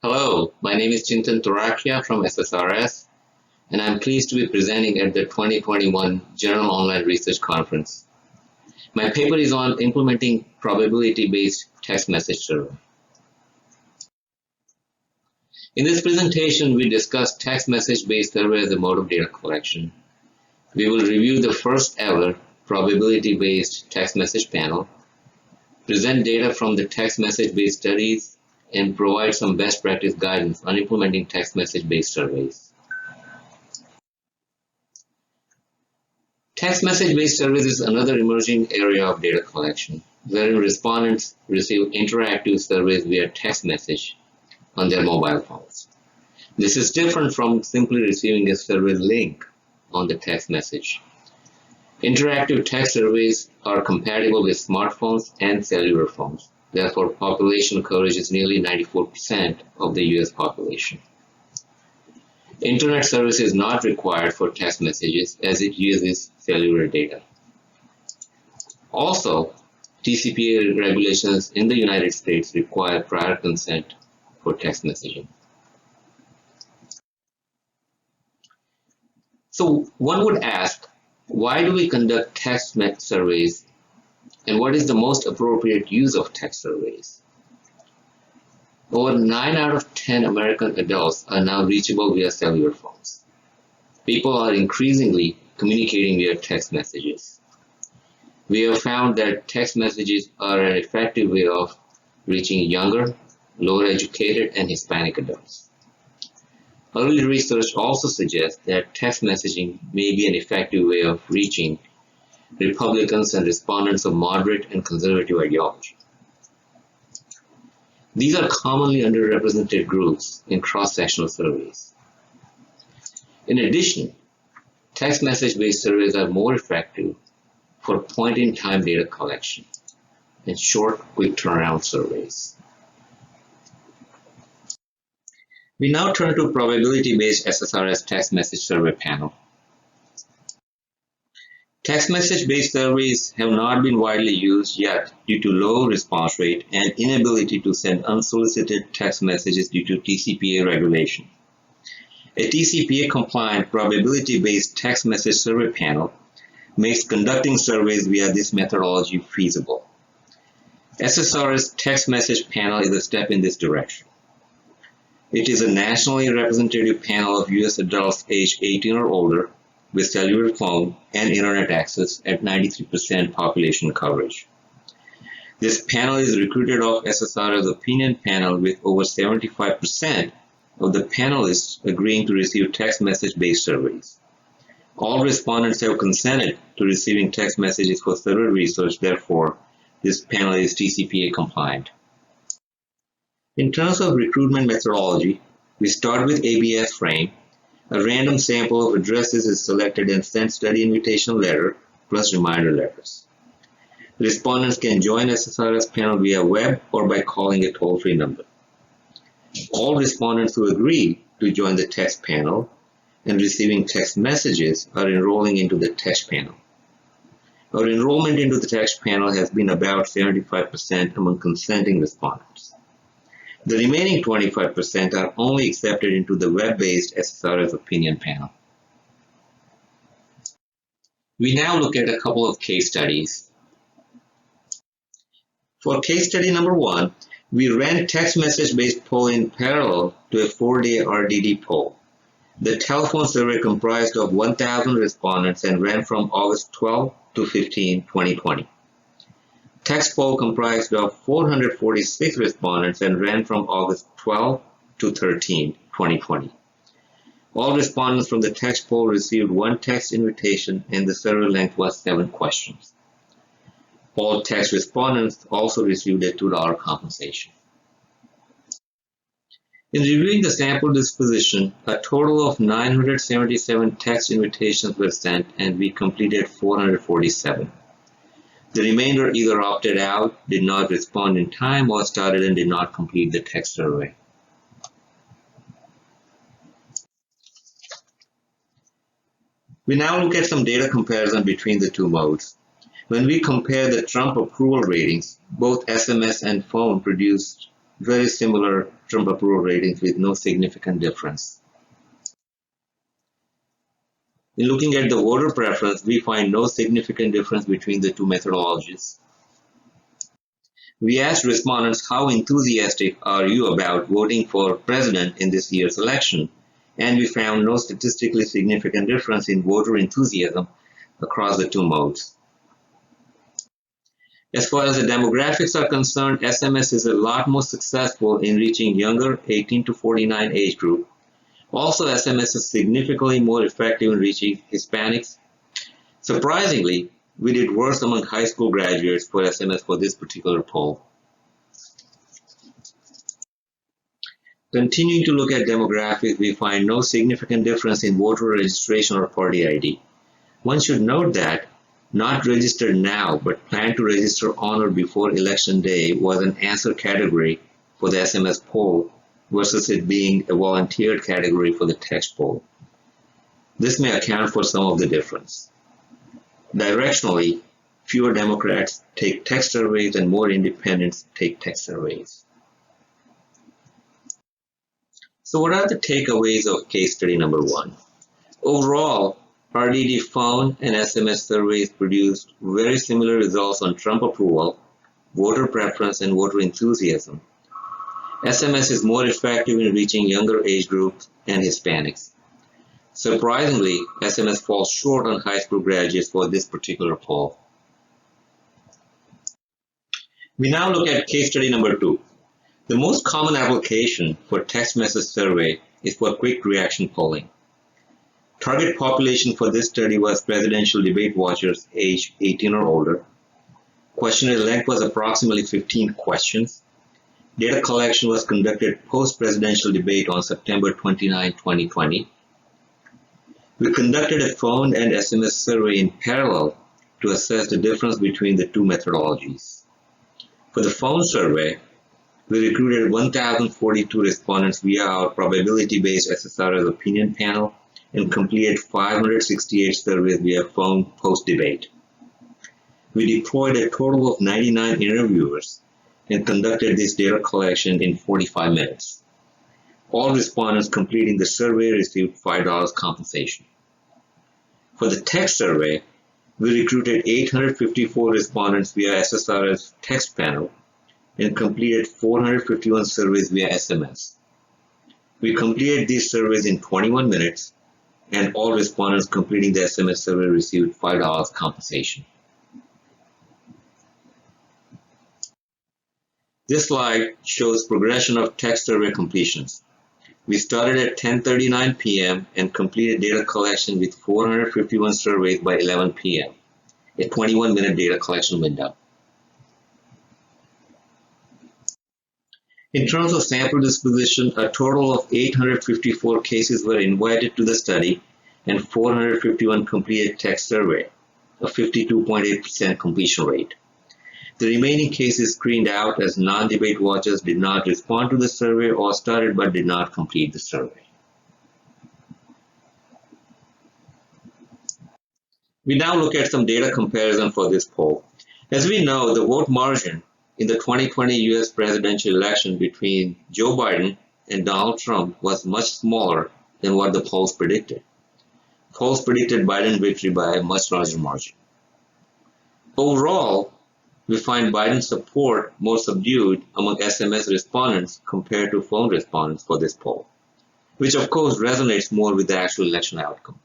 Hello, my name is Chintan Turakhia from SSRS, and I'm pleased to be presenting at the 2021 General Online Research Conference. My paper is on implementing probability-based text message server. In this presentation, we discuss text message-based server as a mode of data collection. We will review the first ever probability-based text message panel, present data from the text message-based studies, and provide some best practice guidance on implementing text message-based surveys. Text message-based surveys is another emerging area of data collection, wherein respondents receive interactive surveys via text message on their mobile phones. This is different from simply receiving a survey link on the text message. Interactive text surveys are compatible with smartphones and cellular phones. Therefore, population coverage is nearly 94% of the US population. Internet service is not required for text messages as it uses cellular data. Also, TCPA regulations in the United States require prior consent for text messaging. So one would ask, why do we conduct text surveys, and what is the most appropriate use of text surveys? Over 9 out of 10 American adults are now reachable via cellular phones. People are increasingly communicating via text messages. We have found that text messages are an effective way of reaching younger, lower educated, and Hispanic adults. Early research also suggests that text messaging may be an effective way of reaching Republicans and respondents of moderate and conservative ideology. These are commonly underrepresented groups in cross-sectional surveys. In addition, text message-based surveys are more effective for point-in-time data collection and short, quick turnaround surveys. We now turn to probability-based SSRS text message survey panel. Text message-based surveys have not been widely used yet due to low response rate and inability to send unsolicited text messages due to TCPA regulation. A TCPA-compliant probability-based text message survey panel makes conducting surveys via this methodology feasible. SSRS text message panel is a step in this direction. It is a nationally representative panel of U.S. adults aged 18 or older with cellular phone and internet access at 93% population coverage. This panel is recruited off SSR's opinion panel with over 75% of the panelists agreeing to receive text message-based surveys. All respondents have consented to receiving text messages for survey research, therefore, this panel is TCPA compliant. In terms of recruitment methodology, we start with ABS frame. A random sample of addresses is selected and sent study invitation letter plus reminder letters. Respondents can join SSRS panel via web or by calling a toll-free number. All respondents who agree to join the text panel and receiving text messages are enrolling into the text panel. Our enrollment into the text panel has been about 75% among consenting respondents. The remaining 25% are only accepted into the web-based SSRS opinion panel. We now look at a couple of case studies. For case study number 1, we ran text message-based poll in parallel to a 4-day RDD poll. The telephone survey comprised of 1,000 respondents and ran from August 12 to 15, 2020. Text poll comprised of 446 respondents and ran from August 12 to 13, 2020. All respondents from the text poll received one text invitation and the survey length was 7 questions. All text respondents also received a $2 compensation. In reviewing the sample disposition, a total of 977 text invitations were sent and we completed 447. The remainder either opted out, did not respond in time, or started and did not complete the text survey. We now look at some data comparison between the two modes. When we compare the Trump approval ratings, both SMS and phone produced very similar Trump approval ratings with no significant difference. In looking at the voter preference, we find no significant difference between the two methodologies. We asked respondents how enthusiastic are you about voting for president in this year's election, and we found no statistically significant difference in voter enthusiasm across the two modes. As far as the demographics are concerned, SMS is a lot more successful in reaching younger 18 to 49 age group. Also, SMS is significantly more effective in reaching Hispanics. Surprisingly, we did worse among high school graduates for SMS for this particular poll. Continuing to look at demographics, we find no significant difference in voter registration or party ID. One should note that not registered now but plan to register on or before election day was an answer category for the SMS poll versus it being a volunteered category for the text poll. This may account for some of the difference. Directionally, fewer Democrats take text surveys and more independents take text surveys. So what are the takeaways of case study number 1? Overall, RDD phone and SMS surveys produced very similar results on Trump approval, voter preference, and voter enthusiasm. SMS is more effective in reaching younger age groups and Hispanics. Surprisingly, SMS falls short on high school graduates for this particular poll. We now look at case study number 2. The most common application for text message survey is for quick reaction polling. Target population for this study was presidential debate watchers aged 18 or older. Questionnaire length was approximately 15 questions. Data collection was conducted post-presidential debate on September 29, 2020. We conducted a phone and SMS survey in parallel to assess the difference between the two methodologies. For the phone survey, we recruited 1,042 respondents via our probability-based SSRS opinion panel and completed 568 surveys via phone post-debate. We deployed a total of 99 interviewers and conducted this data collection in 45 minutes. All respondents completing the survey received $5 compensation. For the text survey, we recruited 854 respondents via SSRS text panel and completed 451 surveys via SMS. We completed these surveys in 21 minutes, and all respondents completing the SMS survey received $5 compensation. This slide shows progression of text survey completions. We started at 10:39 p.m. and completed data collection with 451 surveys by 11 p.m., a 21-minute data collection window. In terms of sample disposition, a total of 854 cases were invited to the study and 451 completed text survey, a 52.8% completion rate. The remaining cases screened out as non-debate watchers did not respond to the survey or started but did not complete the survey. We now look at some data comparison for this poll. As we know, the vote margin in the 2020 US presidential election between Joe Biden and Donald Trump was much smaller than what the polls predicted. Polls predicted Biden victory by a much larger margin. Overall, we find Biden's support more subdued among SMS respondents compared to phone respondents for this poll, which of course resonates more with the actual election outcome.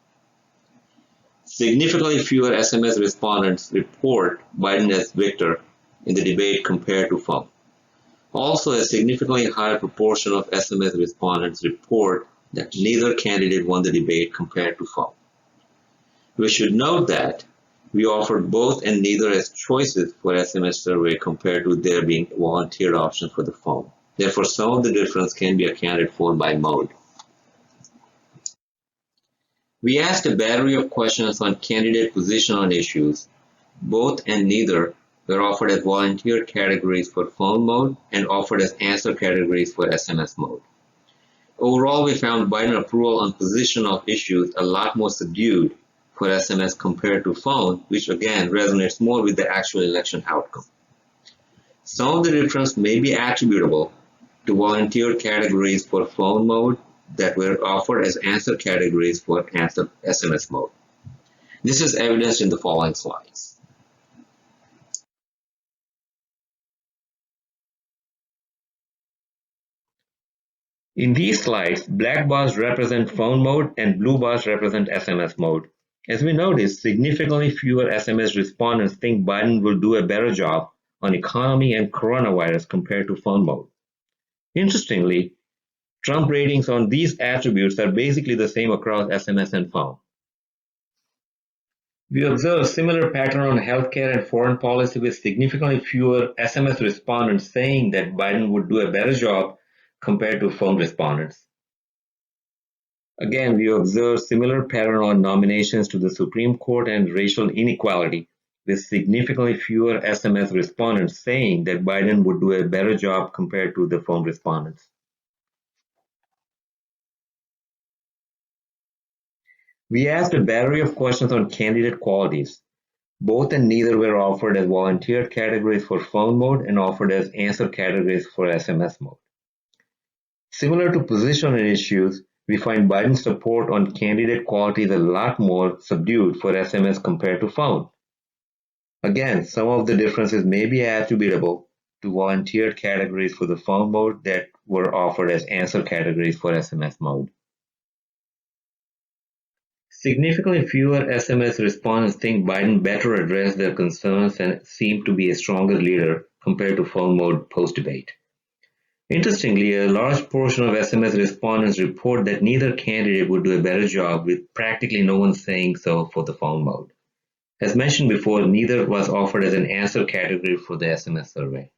Significantly fewer SMS respondents report Biden as victor in the debate compared to phone. Also, a significantly higher proportion of SMS respondents report that neither candidate won the debate compared to phone. We should note that we offered both and neither as choices for SMS survey compared to there being a volunteered option for the phone. Therefore, some of the difference can be accounted for by mode. We asked a battery of questions on candidate position on issues. Both and neither were offered as volunteer categories for phone mode and offered as answer categories for SMS mode. Overall, we found Biden approval on position of issues a lot more subdued for SMS compared to phone, which again resonates more with the actual election outcome. Some of the difference may be attributable to volunteer categories for phone mode that were offered as answer categories for answer SMS mode. This is evidenced in the following slides. In these slides, black bars represent phone mode and blue bars represent SMS mode. As we notice, significantly fewer SMS respondents think Biden will do a better job on economy and coronavirus compared to phone mode. Interestingly, Trump ratings on these attributes are basically the same across SMS and phone. We observe a similar pattern on healthcare and foreign policy with significantly fewer SMS respondents saying that Biden would do a better job compared to phone respondents. Again, we observe similar pattern on nominations to the Supreme Court and racial inequality, with significantly fewer SMS respondents saying that Biden would do a better job compared to the phone respondents. We asked a battery of questions on candidate qualities. Both and neither were offered as volunteered categories for phone mode and offered as answer categories for SMS mode. Similar to positional issues, we find Biden's support on candidate qualities a lot more subdued for SMS compared to phone. Again, some of the differences may be attributable to volunteered categories for the phone mode that were offered as answer categories for SMS mode. Significantly fewer SMS respondents think Biden better addressed their concerns and seemed to be a stronger leader compared to phone mode post-debate. Interestingly, a large portion of SMS respondents report that neither candidate would do a better job, with practically no one saying so for the phone mode. As mentioned before, neither was offered as an answer category for the SMS survey.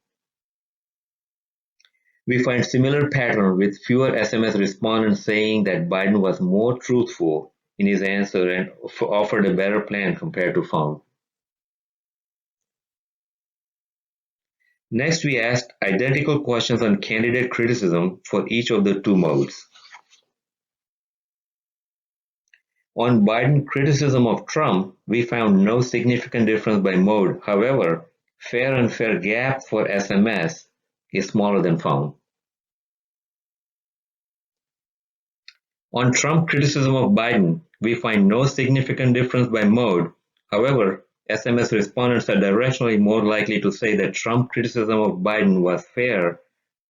We find similar pattern with fewer SMS respondents saying that Biden was more truthful in his answer and offered a better plan compared to phone. Next, we asked identical questions on candidate criticism for each of the two modes. On Biden criticism of Trump, we found no significant difference by mode. However, fair-unfair gap for SMS is smaller than phone. On Trump criticism of Biden, we find no significant difference by mode. However, SMS respondents are directionally more likely to say that Trump criticism of Biden was fair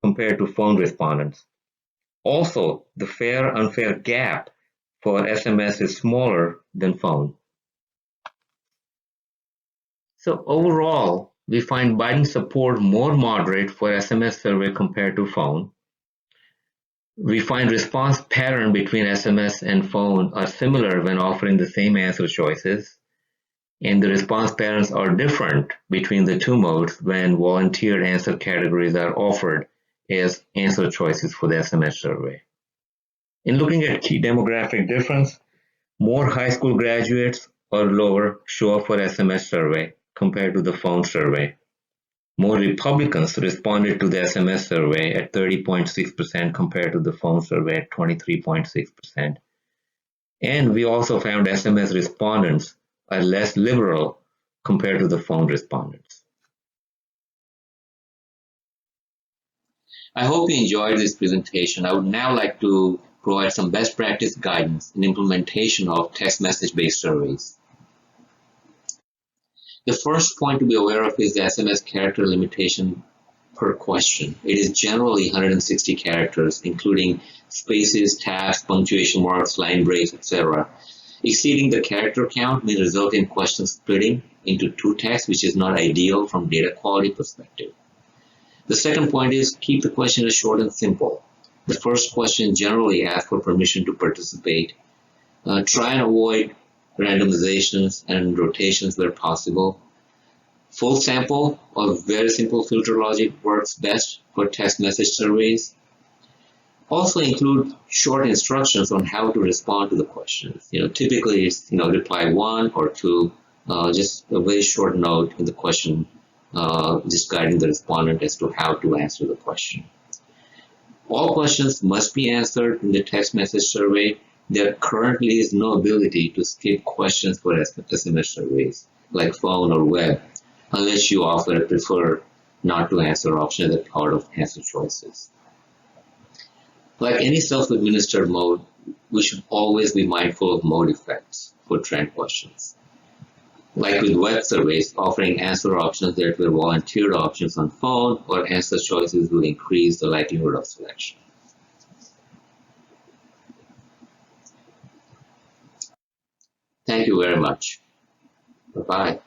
compared to phone respondents. Also, the fair-unfair gap for SMS is smaller than phone. So overall, we find Biden's support more moderate for SMS survey compared to phone. We find response pattern between SMS and phone are similar when offering the same answer choices, and the response patterns are different between the two modes when volunteered answer categories are offered as answer choices for the SMS survey. In looking at key demographic difference, more high school graduates or lower show up for SMS survey compared to the phone survey. More Republicans responded to the SMS survey at 30.6% compared to the phone survey at 23.6%. And we also found SMS respondents are less liberal compared to the phone respondents. I hope you enjoyed this presentation. I would now like to provide some best practice guidance in implementation of text message-based surveys. The first point to be aware of is the SMS character limitation per question. It is generally 160 characters, including spaces, tabs, punctuation marks, line breaks, etc. Exceeding the character count may result in questions splitting into two texts, which is not ideal from data quality perspective. The second point is keep the question as short and simple. The first question generally asks for permission to participate. Try and avoid randomizations and rotations where possible. Full sample or very simple filter logic works best for text message surveys. Also include short instructions on how to respond to the questions. Typically it's reply 1 or 2, just a very short note in the question, just guiding the respondent as to how to answer the question. All questions must be answered in the text message survey. There currently is no ability to skip questions for SMS surveys, like phone or web, unless you offer a prefer not to answer option as a part of answer choices. Like any self-administered mode, we should always be mindful of mode effects for trend questions. Like with web surveys, offering answer options that were volunteered options on phone or answer choices will increase the likelihood of selection. Thank you very much. Bye-bye.